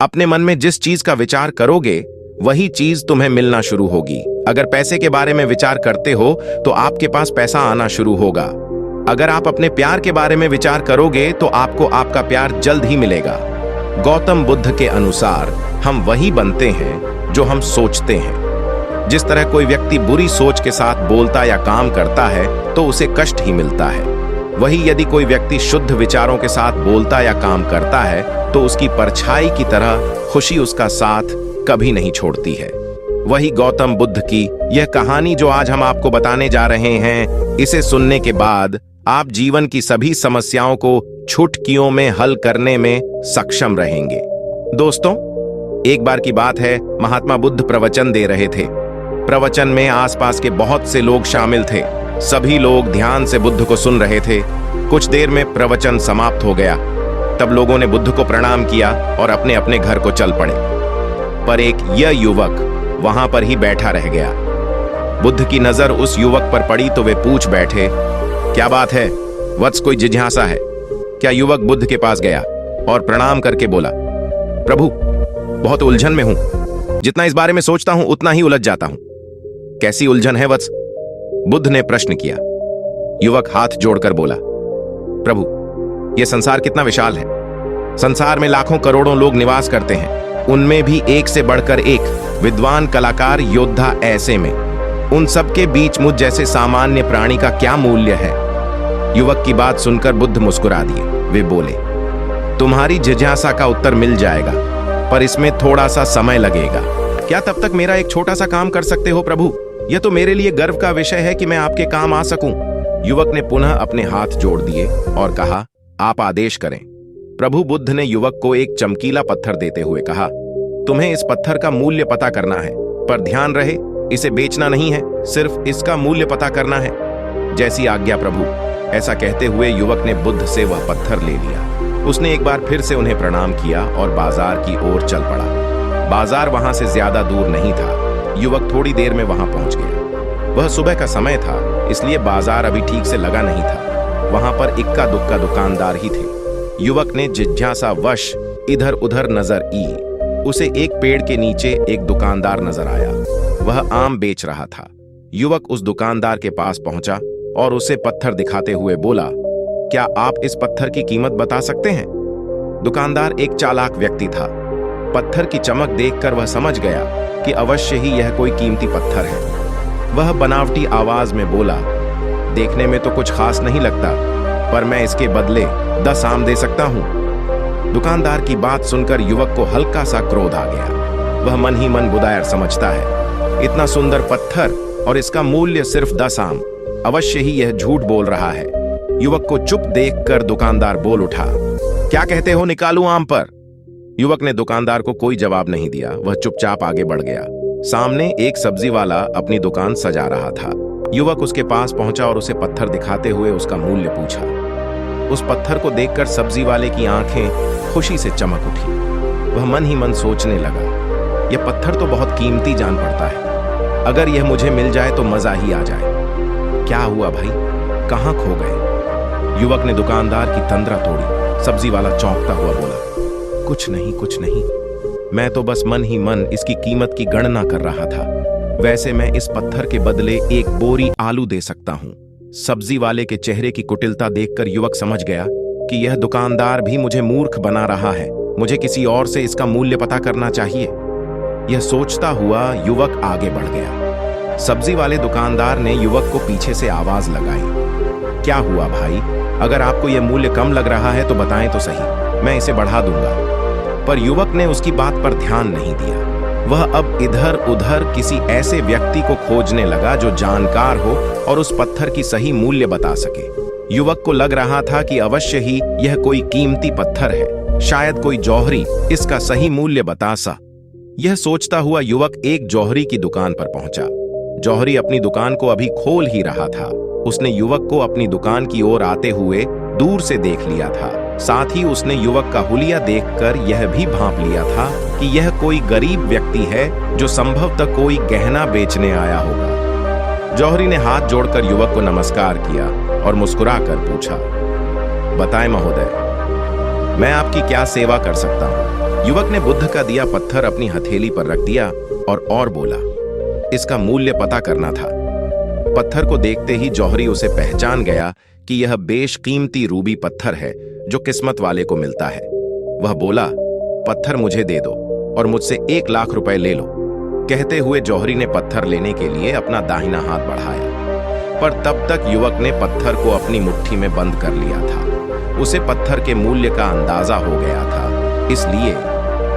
अपने मन में जिस चीज का विचार करोगे वही चीज तुम्हें मिलना शुरू होगी। अगर पैसे के बारे में विचार करते हो तो आपके पास पैसा आना शुरू होगा। अगर आप अपने प्यार के बारे में विचार करोगे तो आपको आपका प्यार जल्द ही मिलेगा। गौतम बुद्ध के अनुसार हम वही बनते हैं जो हम सोचते हैं। जिस तरह कोई व्यक्ति बुरी सोच के साथ बोलता या काम करता है तो उसे कष्ट ही मिलता है, वही यदि कोई व्यक्ति शुद्ध विचारों के साथ बोलता या काम करता है तो उसकी परछाई की तरह खुशी उसका साथ कभी नहीं छोड़ती है। वही गौतम बुद्ध की यह कहानी जो आज हम आपको बताने जा रहे हैं, इसे सुनने के बाद आप जीवन की सभी समस्याओं को चुटकियों में हल करने में सक्षम रहेंगे। दोस्तों, एक बार की बात है, महात्मा बुद्ध प्रवचन दे रहे थे। प्रवचन में आसपास के बहुत से लोग शामिल थे। सभी लोग ध्यान से बुद्ध को सुन रहे थे। कुछ देर में प्रवचन समाप्त हो गया। तब लोगों ने बुद्ध को प्रणाम किया और अपने अपने घर को चल पड़े। पर एक यह युवक वहां पर ही बैठा रह गया। बुद्ध की नजर उस युवक पर पड़ी तो वे पूछ बैठे, क्या बात है वत्स, कोई जिज्ञासा है क्या? युवक बुद्ध के पास गया और प्रणाम करके बोला, प्रभु, बहुत उलझन में हूं। जितना इस बारे में सोचता हूं उतना ही उलझ जाता हूं। कैसी उलझन है वत्स? बुद्ध ने प्रश्न किया। युवक हाथ जोड़कर बोला, प्रभु, यह संसार कितना विशाल है। संसार में लाखों करोड़ों लोग निवास करते हैं, उनमें भी एक से बढ़कर एक विद्वान, कलाकार, योद्धा। ऐसे में उन सबके बीच मुझ जैसे सामान्य प्राणी का क्या मूल्य है? युवक की बात सुनकर बुद्ध मुस्कुरा दिए। वे बोले, तुम्हारी जिज्ञासा का उत्तर मिल जाएगा, पर इसमें थोड़ा सा समय लगेगा। क्या तब तक मेरा एक छोटा सा काम कर सकते हो प्रभु? यह तो मेरे लिए गर्व का विषय है कि मैं आपके काम आ सकूं। युवक ने पुनः अपने हाथ जोड़ दिए और कहा, आप आदेश करें। प्रभु बुद्ध ने युवक को एक चमकीला पत्थर देते हुए कहा, तुम्हें इस पत्थर का मूल्य पता करना है, पर ध्यान रहे इसे बेचना नहीं है, सिर्फ इसका मूल्य पता करना है। जैसी आज्ञा प्रभु। ऐसा कहते हुए युवक ने बुद्ध से वह पत्थर ले लिया। उसने एक बार फिर से उन्हें प्रणाम किया और बाजार की ओर चल पड़ा। बाजार वहां से ज्यादा दूर नहीं था। युवक थोड़ी देर में वहां पहुंच गया। वह सुबह का समय था, इसलिए बाजार अभी ठीक से लगा नहीं था। वहां पर इक्का दुक्का दुकानदार ही थे। युवक ने जिज्ञासावश इधर उधर नजर ई। उसे एक पेड़ के नीचे एक दुकानदार नजर आया। वह आम बेच रहा था। युवक उस दुकानदार के पास पहुंचा और उसे पत्थर दिखाते हुए बोला, क्या आप इस पत्थर की कीमत बता सकते हैं? दुकानदार एक चालाक व्यक्ति था। पत्थर की चमक देखकर वह समझ गया कि अवश्य ही यह कोई कीमती पत्थर है। वह बनावटी आवाज में बोला, देखने में तो कुछ खास नहीं लगता, पर मैं इसके बदले 10 आम दे सकता हूं। दुकानदार की बात सुनकर युवक को हल्का सा क्रोध आ गया। वह मन ही मन बुदायर समझता है, इतना सुंदर पत्थर और इसका मूल्य सिर्फ 10 आम, अवश्य ही यह झूठ बोल रहा है। युवक को चुप देखकर दुकानदार बोल उठा, क्या कहते हो, निकालूं आम पर? युवक ने दुकानदार को कोई जवाब नहीं दिया। वह चुपचाप आगे बढ़ गया। सामने एक सब्जी वाला अपनी दुकान सजा रहा था। युवक उसके पास पहुंचा और उसे पत्थर दिखाते हुए उसका मूल्य पूछा। उस पत्थर को देखकर सब्जी वाले की आंखें खुशी से चमक उठी। वह मन ही मन सोचने लगा, यह पत्थर तो बहुत कीमती जान पड़ता है। अगर यह मुझे मिल जाए तो मजा ही आ जाए। क्या हुआ भाई, कहां खो गए? युवक ने दुकानदार की तंद्रा तोड़ी। सब्जी वाला चौंकता हुआ बोला, कुछ नहीं, कुछ नहीं, मैं तो बस मन ही मन इसकी कीमत की गणना कर रहा था। वैसे मैं इस पत्थर के बदले एक बोरी आलू दे सकता हूं। सब्जी वाले के चेहरे की कुटिलता देखकर युवक समझ गया कि यह दुकानदार भी मुझे मूर्ख बना रहा है। मुझे किसी और से इसका मूल्य पता करना चाहिए। यह सोचता हुआ युवक आगे बढ़ गया। सब्जी वाले दुकानदार ने युवक को पीछे से आवाज लगाई, क्या हुआ भाई? अगर आपको यह मूल्य कम लग रहा है तो बताएं तो सही, मैं इसे बढ़ा दूंगा। पर युवक ने उसकी बात पर ध्यान नहीं दिया। वह अब इधर उधर किसी ऐसे व्यक्ति को खोजने लगा जो जानकार हो और उस पत्थर की सही मूल्य बता सके। युवक को लग रहा था कि अवश्य ही यह कोई कीमती पत्थर है, शायद कोई जौहरी इसका सही मूल्य बता सा। यह सोचता हुआ युवक एक जौहरी की दुकान पर पहुंचा। जौहरी अपनी दुकान को अभी खोल ही रहा था। उसने युवक को अपनी दुकान की ओर आते हुए दूर से देख लिया था। साथ ही उसने युवक का हुलिया देखकर यह भी भांप लिया था कि यह कोई गरीब व्यक्ति है जो संभवतः कोई गहना बेचने आया होगा। जौहरी ने हाथ जोड़कर युवक को नमस्कार किया और मुस्कुराकर पूछा, बताएं महोदय, मैं आपकी क्या सेवा कर सकता हूँ? युवक ने बुद्ध का दिया पत्थर अपनी हथेली पर रख दिया और बोला, इसका मूल्य पता करना था। पत्थर को देखते ही जौहरी उसे पहचान गया कि यह बेशकीमती रूबी पत्थर है जो किस्मत वाले को मिलता है। वह बोला, पत्थर मुझे दे दो और मुझसे 1 लाख रुपए ले लो। कहते हुए जौहरी ने पत्थर लेने के लिए अपना दाहिना हाथ बढ़ाया, पर तब तक युवक ने पत्थर को अपनी मुट्ठी में बंद कर लिया था। उसे पत्थर के मूल्य का अंदाजा हो गया था, इसलिए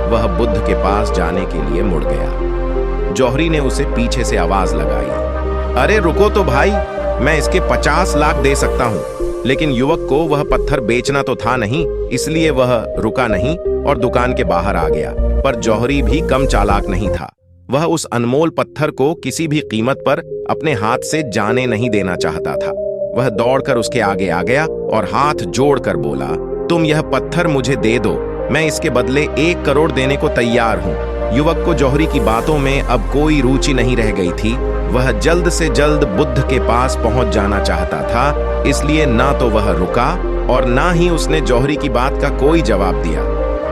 वह बुद्ध के पास जाने के लिए मुड़ गया। जौहरी ने उसे पीछे से आवाज लगाई, अरे रुको तो भाई, मैं इसके 50 लाख दे सकता हूं। लेकिन युवक को वह पत्थर बेचना तो था नहीं, इसलिए वह रुका नहीं और दुकान के बाहर आ गया। पर जौहरी भी कम चालाक नहीं था। वह उस अनमोल पत्थर को किसी भी कीमत पर अपने हाथ से जाने नहीं देना चाहता था। वह दौड़कर उसके आगे आ गया और हाथ जोड़कर बोला, तुम यह पत्थर मुझे दे दो, मैं इसके बदले 1 करोड़ देने को तैयार हूं। युवक को जौहरी की बातों में अब कोई रुचि नहीं रह गई थी। वह जल्द से जल्द बुद्ध के पास पहुंच जाना चाहता था, इसलिए ना तो वह रुका और ना ही उसने जौहरी की बात का कोई जवाब दिया।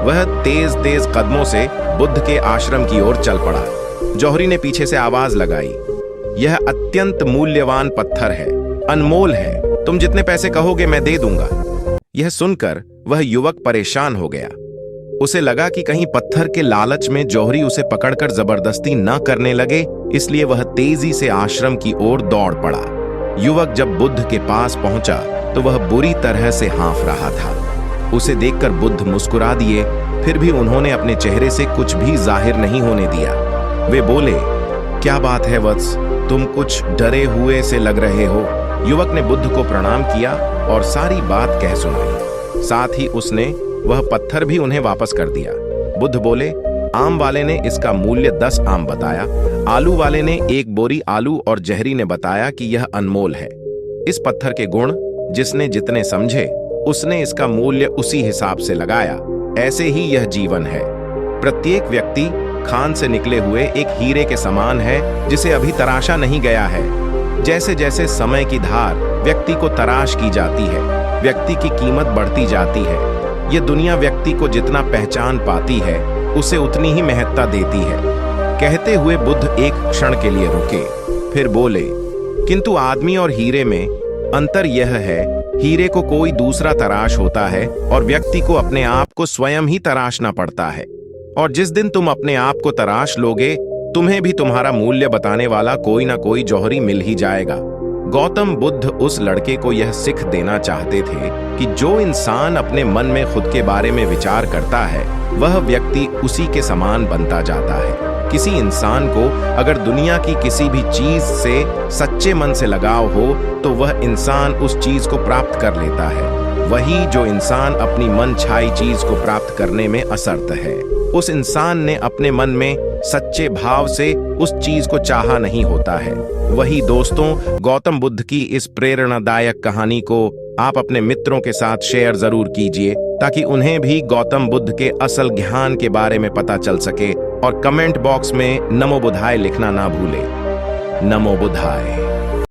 वह तेज तेज कदमों से बुद्ध के आश्रम की ओर चल पड़ा। जौहरी ने पीछे से आवाज लगाई, यह अत्यंत मूल्यवान पत्थर है, अनमोल है, तुम जितने पैसे कहोगे मैं दे दूंगा। यह सुनकर वह युवक परेशान हो गया। उसे लगा कि कहीं पत्थर के लालच में जौहरी उसे पकड़कर जबरदस्ती न करने लगे, इसलिए वह तेजी से आश्रम की ओर दौड़ पड़ा। युवक जब बुद्ध के पास पहुंचा तो वह बुरी तरह से हाँफ रहा था। उसे देखकर बुद्ध मुस्कुरा दिए, फिर भी उन्होंने अपने चेहरे से कुछ भी जाहिर नहीं होने दिया। वे बोले, क्या बात है वत्स, तुम कुछ डरे हुए से लग रहे हो। युवक ने बुद्ध को प्रणाम किया और सारी बात कह सुनाई। साथ ही उसने वह पत्थर भी उन्हें वापस कर दिया। बुद्ध बोले, आम वाले ने इसका मूल्य 10 आम बताया, आलू वाले ने 1 बोरी आलू और जहरी ने बताया कि यह अनमोल है। इस पत्थर के गुण जिसने जितने समझे उसने इसका मूल्य उसी हिसाब से लगाया। ऐसे ही यह जीवन है। प्रत्येक व्यक्ति खान से निकले हुए एक हीरे के समान है जिसे अभी तराशा नहीं गया है। जैसे जैसे समय की धार व्यक्ति को तराश की जाती है, व्यक्ति की कीमत बढ़ती जाती है। यह दुनिया व्यक्ति को जितना पहचान पाती है उसे उतनी ही महत्ता देती है। कहते हुए बुद्ध एक क्षण के लिए रुके, फिर बोले, किंतु आदमी और हीरे में अंतर यह है, हीरे को कोई दूसरा तराश होता है और व्यक्ति को अपने आप को स्वयं ही तराशना पड़ता है। और जिस दिन तुम अपने आप को तराश लोगे, तुम्हें भी तुम्हारा मूल्य बताने वाला कोई ना कोई जौहरी मिल ही जाएगा। गौतम बुद्ध उस लड़के को यह सिख देना चाहते थे कि जो इंसान अपने मन में खुद के बारे में विचार करता है वह व्यक्ति उसी के समान बनता जाता है। किसी इंसान को अगर दुनिया की किसी भी चीज से सच्चे मन से लगाव हो तो वह इंसान उस चीज को प्राप्त कर लेता है। वही जो इंसान अपनी मन छाई चीज को प्राप्त करने में असमर्थ है, उस इंसान ने अपने मन में सच्चे भाव से उस चीज को चाहा नहीं होता है। वही दोस्तों, गौतम बुद्ध की इस प्रेरणादायक कहानी को आप अपने मित्रों के साथ शेयर जरूर कीजिए ताकि उन्हें भी गौतम बुद्ध के असल ज्ञान के बारे में पता चल सके। और कमेंट बॉक्स में नमो बुद्धाय लिखना ना भूले। नमो बुद्धाय।